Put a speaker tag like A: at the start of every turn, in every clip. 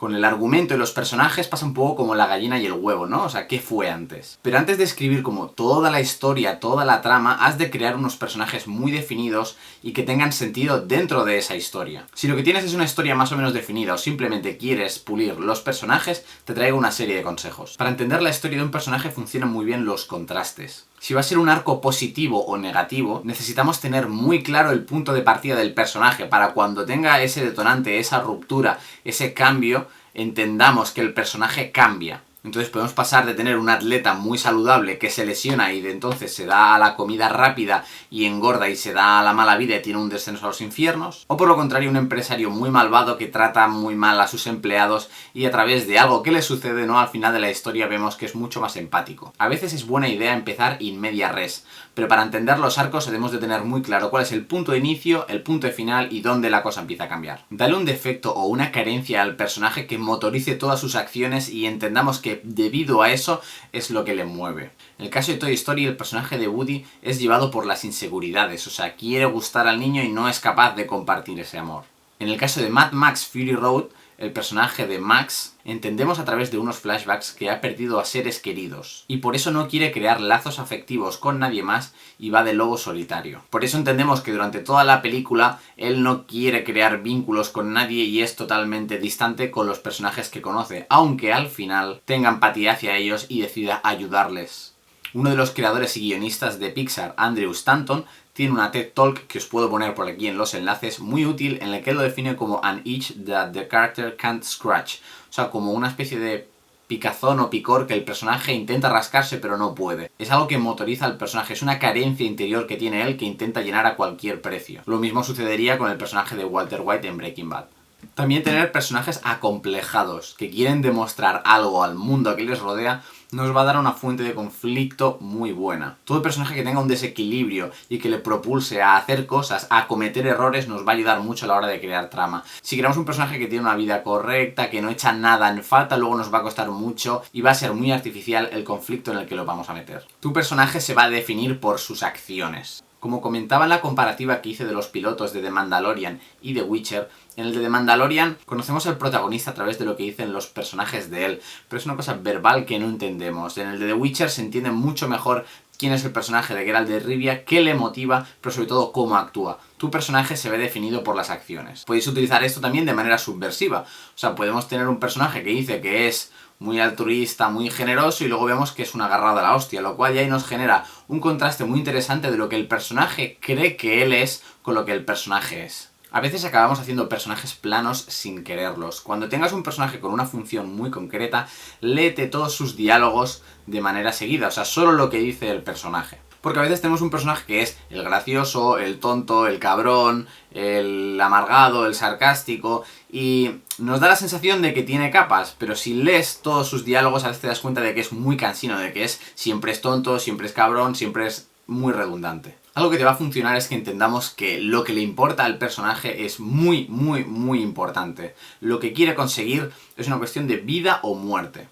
A: Con el argumento y los personajes pasa un poco como la gallina y el huevo, ¿no? O sea, ¿qué fue antes? Pero antes de escribir como toda la historia, toda la trama, has de crear unos personajes muy definidos y que tengan sentido dentro de esa historia. Si lo que tienes es una historia más o menos definida o simplemente quieres pulir los personajes, te traigo una serie de consejos. Para entender la historia de un personaje funcionan muy bien los contrastes. Si va a ser un arco positivo o negativo, necesitamos tener muy claro el punto de partida del personaje para cuando tenga ese detonante, esa ruptura, ese cambio, entendamos que el personaje cambia. Entonces podemos pasar de tener un atleta muy saludable que se lesiona y de entonces se da a la comida rápida y engorda y se da a la mala vida y tiene un descenso a los infiernos, o por lo contrario un empresario muy malvado que trata muy mal a sus empleados y a través de algo que le sucede, ¿no?, al final de la historia vemos que es mucho más empático. A veces es buena idea empezar in media res, pero para entender los arcos debemos de tener muy claro cuál es el punto de inicio, el punto de final y dónde la cosa empieza a cambiar. Dale un defecto o una carencia al personaje que motorice todas sus acciones y entendamos que debido a eso es lo que le mueve. En el caso de Toy Story, el personaje de Woody es llevado por las inseguridades, o sea, quiere gustar al niño y no es capaz de compartir ese amor. En el caso de Mad Max Fury Road, el personaje de Max, entendemos a través de unos flashbacks que ha perdido a seres queridos y por eso no quiere crear lazos afectivos con nadie más y va de lobo solitario. Por eso entendemos que durante toda la película él no quiere crear vínculos con nadie y es totalmente distante con los personajes que conoce, aunque al final tenga empatía hacia ellos y decida ayudarles. Uno de los creadores y guionistas de Pixar, Andrew Stanton, tiene una TED Talk que os puedo poner por aquí en los enlaces, muy útil, en la que él lo define como an itch that the character can't scratch. O sea, como una especie de picazón o picor que el personaje intenta rascarse pero no puede. Es algo que motoriza al personaje, es una carencia interior que tiene él que intenta llenar a cualquier precio. Lo mismo sucedería con el personaje de Walter White en Breaking Bad. También tener personajes acomplejados, que quieren demostrar algo al mundo que les rodea, nos va a dar una fuente de conflicto muy buena. Todo personaje que tenga un desequilibrio y que le propulse a hacer cosas, a cometer errores, nos va a ayudar mucho a la hora de crear trama. Si queremos un personaje que tiene una vida correcta, que no echa nada en falta, luego nos va a costar mucho y va a ser muy artificial el conflicto en el que lo vamos a meter. Tu personaje se va a definir por sus acciones. Como comentaba en la comparativa que hice de los pilotos de The Mandalorian y The Witcher, en el de The Mandalorian conocemos al protagonista a través de lo que dicen los personajes de él, pero es una cosa verbal que no entendemos. En el de The Witcher se entiende mucho mejor quién es el personaje de Geralt de Rivia, qué le motiva, pero sobre todo cómo actúa. Tu personaje se ve definido por las acciones. Podéis utilizar esto también de manera subversiva. O sea, podemos tener un personaje que dice que es muy altruista, muy generoso y luego vemos que es una agarrada a la hostia, lo cual ya ahí nos genera un contraste muy interesante de lo que el personaje cree que él es con lo que el personaje es. A veces acabamos haciendo personajes planos sin quererlos. Cuando tengas un personaje con una función muy concreta, léete todos sus diálogos de manera seguida, o sea, solo lo que dice el personaje. Porque a veces tenemos un personaje que es el gracioso, el tonto, el cabrón, el amargado, el sarcástico, y nos da la sensación de que tiene capas, pero si lees todos sus diálogos a veces te das cuenta de que es muy cansino, de que siempre es tonto, siempre es cabrón, siempre es muy redundante. Algo que te va a funcionar es que entendamos que lo que le importa al personaje es muy, muy, muy importante. Lo que quiere conseguir es una cuestión de vida o muerte.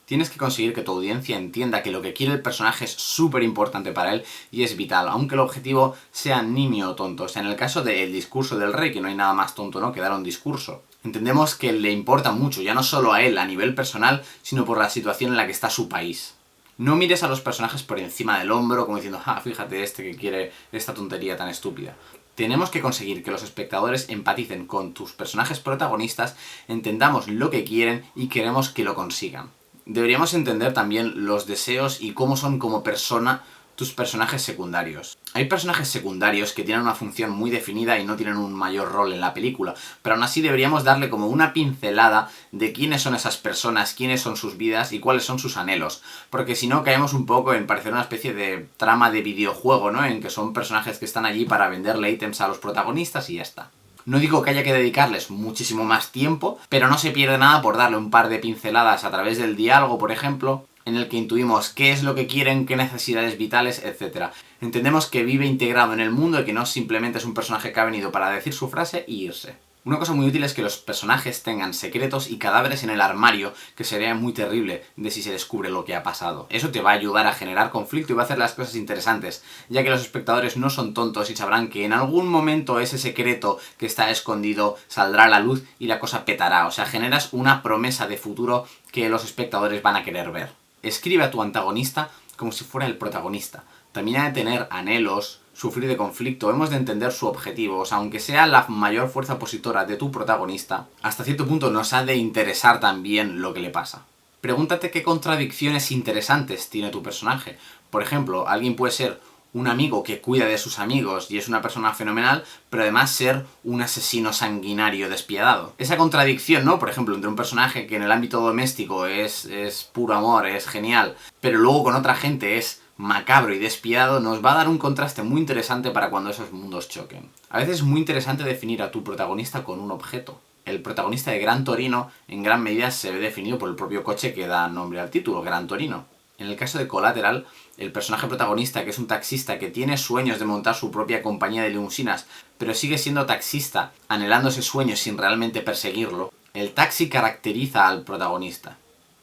A: Tienes que conseguir que tu audiencia entienda que lo que quiere el personaje es súper importante para él y es vital, aunque el objetivo sea nimio o tonto. O sea, en el caso del discurso del rey, que no hay nada más tonto, ¿no?, que dar un discurso. Entendemos que le importa mucho, ya no solo a él a nivel personal, sino por la situación en la que está su país. No mires a los personajes por encima del hombro como diciendo, fíjate este que quiere esta tontería tan estúpida. Tenemos que conseguir que los espectadores empaticen con tus personajes protagonistas, entendamos lo que quieren y queremos que lo consigan. Deberíamos entender también los deseos y cómo son como persona tus personajes secundarios. Hay personajes secundarios que tienen una función muy definida y no tienen un mayor rol en la película, pero aún así deberíamos darle como una pincelada de quiénes son esas personas, quiénes son sus vidas y cuáles son sus anhelos, porque si no caemos un poco en parecer una especie de trama de videojuego, ¿no?, en que son personajes que están allí para venderle ítems a los protagonistas y ya está. No digo que haya que dedicarles muchísimo más tiempo, pero no se pierde nada por darle un par de pinceladas a través del diálogo, por ejemplo, en el que intuimos qué es lo que quieren, qué necesidades vitales, etc. Entendemos que vive integrado en el mundo y que no simplemente es un personaje que ha venido para decir su frase y irse. Una cosa muy útil es que los personajes tengan secretos y cadáveres en el armario, que sería muy terrible de si se descubre lo que ha pasado. Eso te va a ayudar a generar conflicto y va a hacer las cosas interesantes, ya que los espectadores no son tontos y sabrán que en algún momento ese secreto que está escondido saldrá a la luz y la cosa petará. O sea, generas una promesa de futuro que los espectadores van a querer ver. Escribe a tu antagonista como si fuera el protagonista. También ha de tener anhelos, sufrir de conflicto, hemos de entender su objetivo. O sea, aunque sea la mayor fuerza opositora de tu protagonista, hasta cierto punto nos ha de interesar también lo que le pasa. Pregúntate qué contradicciones interesantes tiene tu personaje. Por ejemplo, alguien puede ser un amigo que cuida de sus amigos y es una persona fenomenal, pero además ser un asesino sanguinario despiadado. Esa contradicción, ¿no? Por ejemplo, entre un personaje que en el ámbito doméstico es puro amor, es genial, pero luego con otra gente es macabro y despiadado, nos va a dar un contraste muy interesante para cuando esos mundos choquen. A veces es muy interesante definir a tu protagonista con un objeto. El protagonista de Gran Torino en gran medida se ve definido por el propio coche que da nombre al título, Gran Torino. En el caso de Collateral, el personaje protagonista, que es un taxista que tiene sueños de montar su propia compañía de limusinas, pero sigue siendo taxista, anhelando ese sueño sin realmente perseguirlo, el taxi caracteriza al protagonista.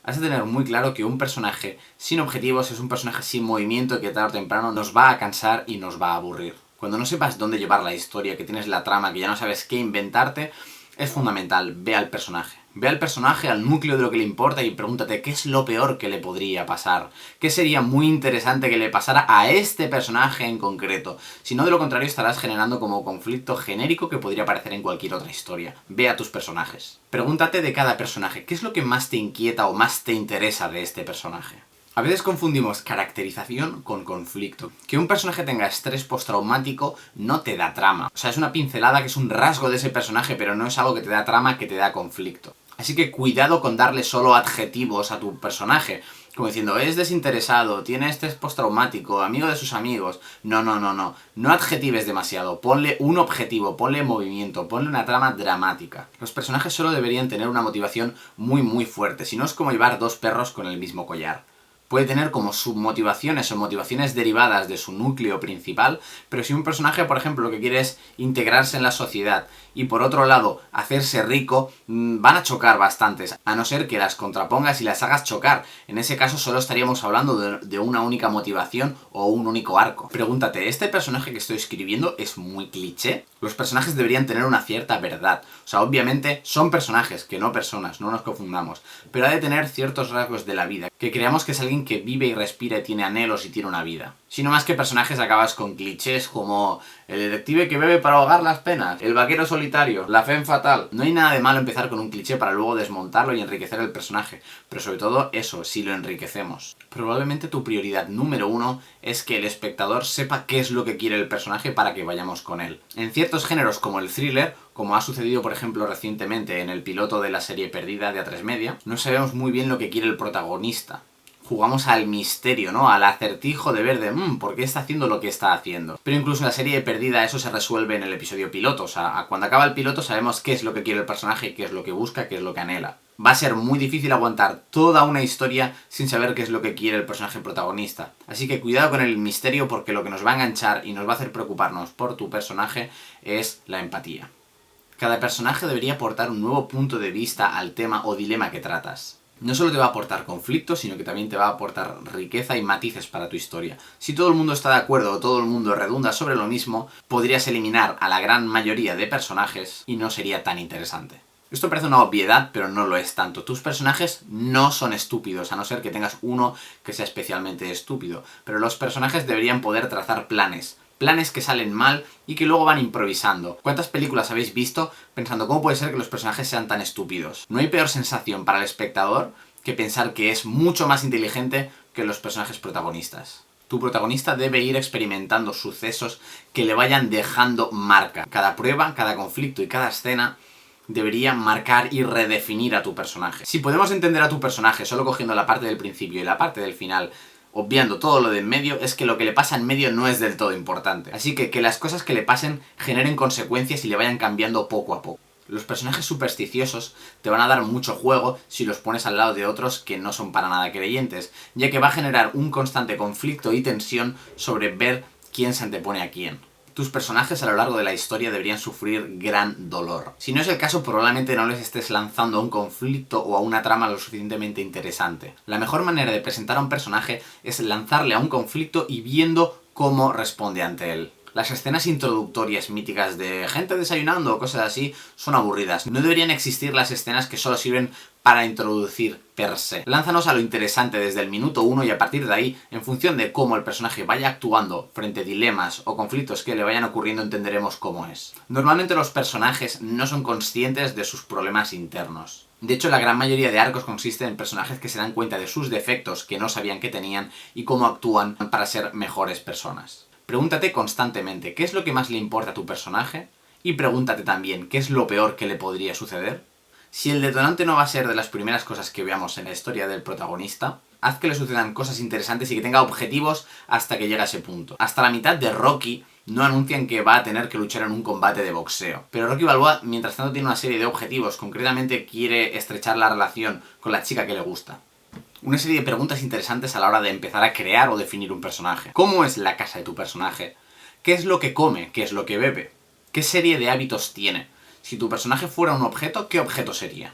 A: Has de tener muy claro que un personaje sin objetivos es un personaje sin movimiento que tarde o temprano nos va a cansar y nos va a aburrir. Cuando no sepas dónde llevar la historia, que tienes la trama, que ya no sabes qué inventarte, es fundamental, ve al personaje. Ve al personaje, al núcleo de lo que le importa y pregúntate qué es lo peor que le podría pasar. ¿Qué sería muy interesante que le pasara a este personaje en concreto? Si no, de lo contrario estarás generando como conflicto genérico que podría aparecer en cualquier otra historia. Ve a tus personajes. Pregúntate de cada personaje, ¿qué es lo que más te inquieta o más te interesa de este personaje? A veces confundimos caracterización con conflicto. Que un personaje tenga estrés postraumático no te da trama. O sea, es una pincelada que es un rasgo de ese personaje, pero no es algo que te da trama, que te da conflicto. Así que cuidado con darle solo adjetivos a tu personaje. Como diciendo, es desinteresado, tiene estrés postraumático, amigo de sus amigos. No. No adjetives demasiado. Ponle un objetivo, ponle movimiento, ponle una trama dramática. Los personajes solo deberían tener una motivación muy fuerte. Si no, es como llevar dos perros con el mismo collar. Puede tener como submotivaciones o motivaciones derivadas de su núcleo principal, pero si un personaje, por ejemplo, lo que quiere es integrarse en la sociedad y por otro lado hacerse rico, van a chocar bastantes, a no ser que las contrapongas y las hagas chocar. En ese caso solo estaríamos hablando de una única motivación o un único arco. Pregúntate, ¿este personaje que estoy escribiendo es muy cliché? Los personajes deberían tener una cierta verdad. O sea, obviamente son personajes, que no personas, no nos confundamos, pero ha de tener ciertos rasgos de la vida, que creamos que es alguien que vive y respira y tiene anhelos y tiene una vida. Si no más que personajes acabas con clichés como el detective que bebe para ahogar las penas, el vaquero solitario, la femme fatal. No hay nada de malo empezar con un cliché para luego desmontarlo y enriquecer el personaje, pero sobre todo eso, si lo enriquecemos. Probablemente tu prioridad número uno es que el espectador sepa qué es lo que quiere el personaje para que vayamos con él. En ciertos géneros como el thriller, como ha sucedido por ejemplo recientemente en el piloto de la serie Perdida de A3 Media, no sabemos muy bien lo que quiere el protagonista. Jugamos al misterio, ¿no? Al acertijo de ver de, ¿por qué está haciendo lo que está haciendo? Pero incluso en la serie Perdida eso se resuelve en el episodio piloto. O sea, cuando acaba el piloto sabemos qué es lo que quiere el personaje, qué es lo que busca, qué es lo que anhela. Va a ser muy difícil aguantar toda una historia sin saber qué es lo que quiere el personaje protagonista. Así que cuidado con el misterio porque lo que nos va a enganchar y nos va a hacer preocuparnos por tu personaje es la empatía. Cada personaje debería aportar un nuevo punto de vista al tema o dilema que tratas. No solo te va a aportar conflicto, sino que también te va a aportar riqueza y matices para tu historia. Si todo el mundo está de acuerdo o todo el mundo redunda sobre lo mismo, podrías eliminar a la gran mayoría de personajes y no sería tan interesante. Esto parece una obviedad, pero no lo es tanto. Tus personajes no son estúpidos, a no ser que tengas uno que sea especialmente estúpido. Pero los personajes deberían poder trazar planes que salen mal y que luego van improvisando. ¿Cuántas películas habéis visto pensando cómo puede ser que los personajes sean tan estúpidos? No hay peor sensación para el espectador que pensar que es mucho más inteligente que los personajes protagonistas. Tu protagonista debe ir experimentando sucesos que le vayan dejando marca. Cada prueba, cada conflicto y cada escena debería marcar y redefinir a tu personaje. Si podemos entender a tu personaje solo cogiendo la parte del principio y la parte del final, obviando todo lo de en medio, es que lo que le pasa en medio no es del todo importante. Así que las cosas que le pasen generen consecuencias y le vayan cambiando poco a poco. Los personajes supersticiosos te van a dar mucho juego si los pones al lado de otros que no son para nada creyentes, ya que va a generar un constante conflicto y tensión sobre ver quién se antepone a quién. Tus personajes a lo largo de la historia deberían sufrir gran dolor. Si no es el caso, probablemente no les estés lanzando a un conflicto o a una trama lo suficientemente interesante. La mejor manera de presentar a un personaje es lanzarle a un conflicto y viendo cómo responde ante él. Las escenas introductorias míticas de gente desayunando o cosas así son aburridas. No deberían existir las escenas que solo sirven para introducir per se. Lánzanos a lo interesante desde el minuto 1 y a partir de ahí, en función de cómo el personaje vaya actuando frente a dilemas o conflictos que le vayan ocurriendo, entenderemos cómo es. Normalmente los personajes no son conscientes de sus problemas internos. De hecho, la gran mayoría de arcos consisten en personajes que se dan cuenta de sus defectos que no sabían que tenían y cómo actúan para ser mejores personas. Pregúntate constantemente qué es lo que más le importa a tu personaje y pregúntate también qué es lo peor que le podría suceder. Si el detonante no va a ser de las primeras cosas que veamos en la historia del protagonista, haz que le sucedan cosas interesantes y que tenga objetivos hasta que llegue a ese punto. Hasta la mitad de Rocky no anuncian que va a tener que luchar en un combate de boxeo. Pero Rocky Balboa, mientras tanto, tiene una serie de objetivos. Concretamente quiere estrechar la relación con la chica que le gusta. Una serie de preguntas interesantes a la hora de empezar a crear o definir un personaje. ¿Cómo es la casa de tu personaje? ¿Qué es lo que come? ¿Qué es lo que bebe? ¿Qué serie de hábitos tiene? Si tu personaje fuera un objeto, ¿qué objeto sería?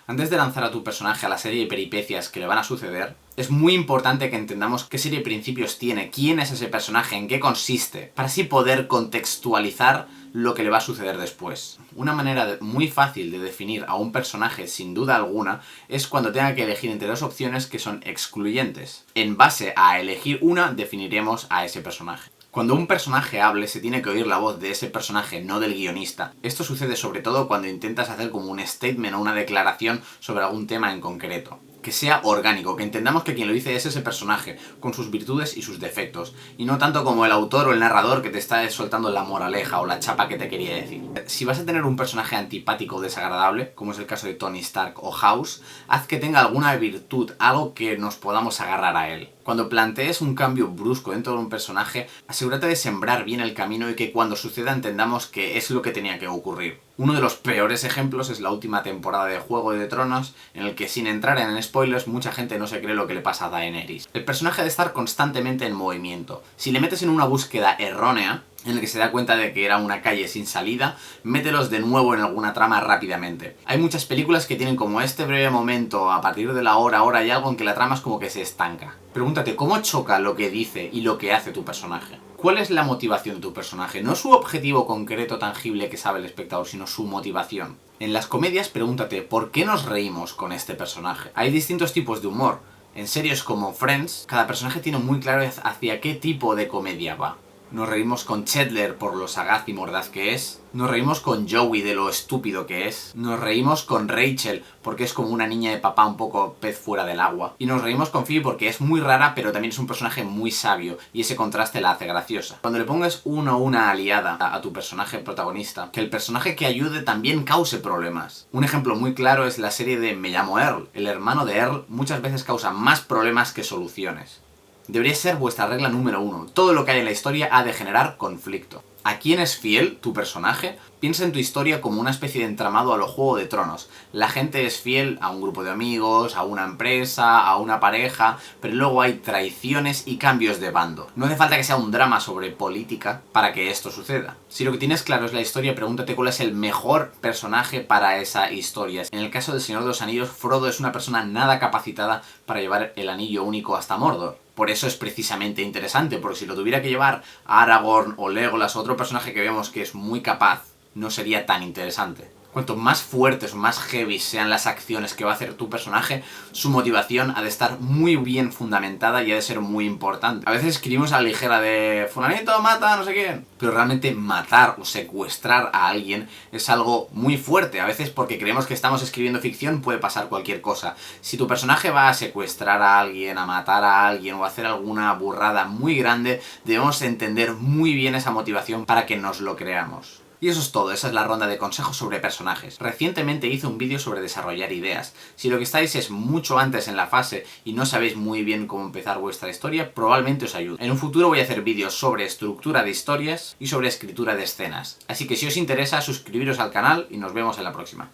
A: Antes de lanzar a tu personaje a la serie de peripecias que le van a suceder, es muy importante que entendamos qué serie de principios tiene, quién es ese personaje, en qué consiste, para así poder contextualizar lo que le va a suceder después. Una manera muy fácil de definir a un personaje, sin duda alguna, es cuando tenga que elegir entre dos opciones que son excluyentes. En base a elegir una, definiremos a ese personaje. Cuando un personaje hable, se tiene que oír la voz de ese personaje, no del guionista. Esto sucede sobre todo cuando intentas hacer como un statement o una declaración sobre algún tema en concreto. Que sea orgánico, que entendamos que quien lo dice es ese personaje, con sus virtudes y sus defectos, y no tanto como el autor o el narrador que te está soltando la moraleja o la chapa que te quería decir. Si vas a tener un personaje antipático o desagradable, como es el caso de Tony Stark o House, haz que tenga alguna virtud, algo que nos podamos agarrar a él. Cuando plantees un cambio brusco dentro de un personaje, asegúrate de sembrar bien el camino y que cuando suceda entendamos que es lo que tenía que ocurrir. Uno de los peores ejemplos es la última temporada de Juego de Tronos, en el que, sin entrar en spoilers, mucha gente no se cree lo que le pasa a Daenerys. El personaje ha de estar constantemente en movimiento. Si le metes en una búsqueda errónea, en el que se da cuenta de que era una calle sin salida, mételos de nuevo en alguna trama rápidamente. Hay muchas películas que tienen como este breve momento, a partir de la hora y algo, en que la trama es como que se estanca. Pregúntate, ¿cómo choca lo que dice y lo que hace tu personaje? ¿Cuál es la motivación de tu personaje? No su objetivo concreto tangible que sabe el espectador, sino su motivación. En las comedias, pregúntate, ¿por qué nos reímos con este personaje? Hay distintos tipos de humor. En series como Friends, cada personaje tiene muy claro hacia qué tipo de comedia va. Nos reímos con Chandler por lo sagaz y mordaz que es. Nos reímos con Joey de lo estúpido que es. Nos reímos con Rachel porque es como una niña de papá un poco pez fuera del agua. Y nos reímos con Phoebe porque es muy rara pero también es un personaje muy sabio y ese contraste la hace graciosa. Cuando le pongas una aliada a tu personaje protagonista, que el personaje que ayude también cause problemas. Un ejemplo muy claro es la serie de Me llamo Earl. El hermano de Earl muchas veces causa más problemas que soluciones. Debería ser vuestra regla número 1. Todo lo que hay en la historia ha de generar conflicto. ¿A quién es fiel tu personaje? Piensa en tu historia como una especie de entramado a lo Juego de Tronos. La gente es fiel a un grupo de amigos, a una empresa, a una pareja, pero luego hay traiciones y cambios de bando. No hace falta que sea un drama sobre política para que esto suceda. Si lo que tienes claro es la historia, pregúntate cuál es el mejor personaje para esa historia. En el caso del Señor de los Anillos, Frodo es una persona nada capacitada para llevar el anillo único hasta Mordor. Por eso es precisamente interesante, porque si lo tuviera que llevar a Aragorn o Legolas, otro personaje que vemos que es muy capaz, no sería tan interesante. Cuanto más fuertes o más heavy sean las acciones que va a hacer tu personaje, su motivación ha de estar muy bien fundamentada y ha de ser muy importante. A veces escribimos a la ligera de fulanito mata a no sé quién, pero realmente matar o secuestrar a alguien es algo muy fuerte. A veces porque creemos que estamos escribiendo ficción puede pasar cualquier cosa. Si tu personaje va a secuestrar a alguien, a matar a alguien o a hacer alguna burrada muy grande, debemos entender muy bien esa motivación para que nos lo creamos. Y eso es todo, esa es la ronda de consejos sobre personajes. Recientemente hice un vídeo sobre desarrollar ideas. Si lo que estáis es mucho antes en la fase y no sabéis muy bien cómo empezar vuestra historia, probablemente os ayude. En un futuro voy a hacer vídeos sobre estructura de historias y sobre escritura de escenas. Así que si os interesa, suscribiros al canal y nos vemos en la próxima.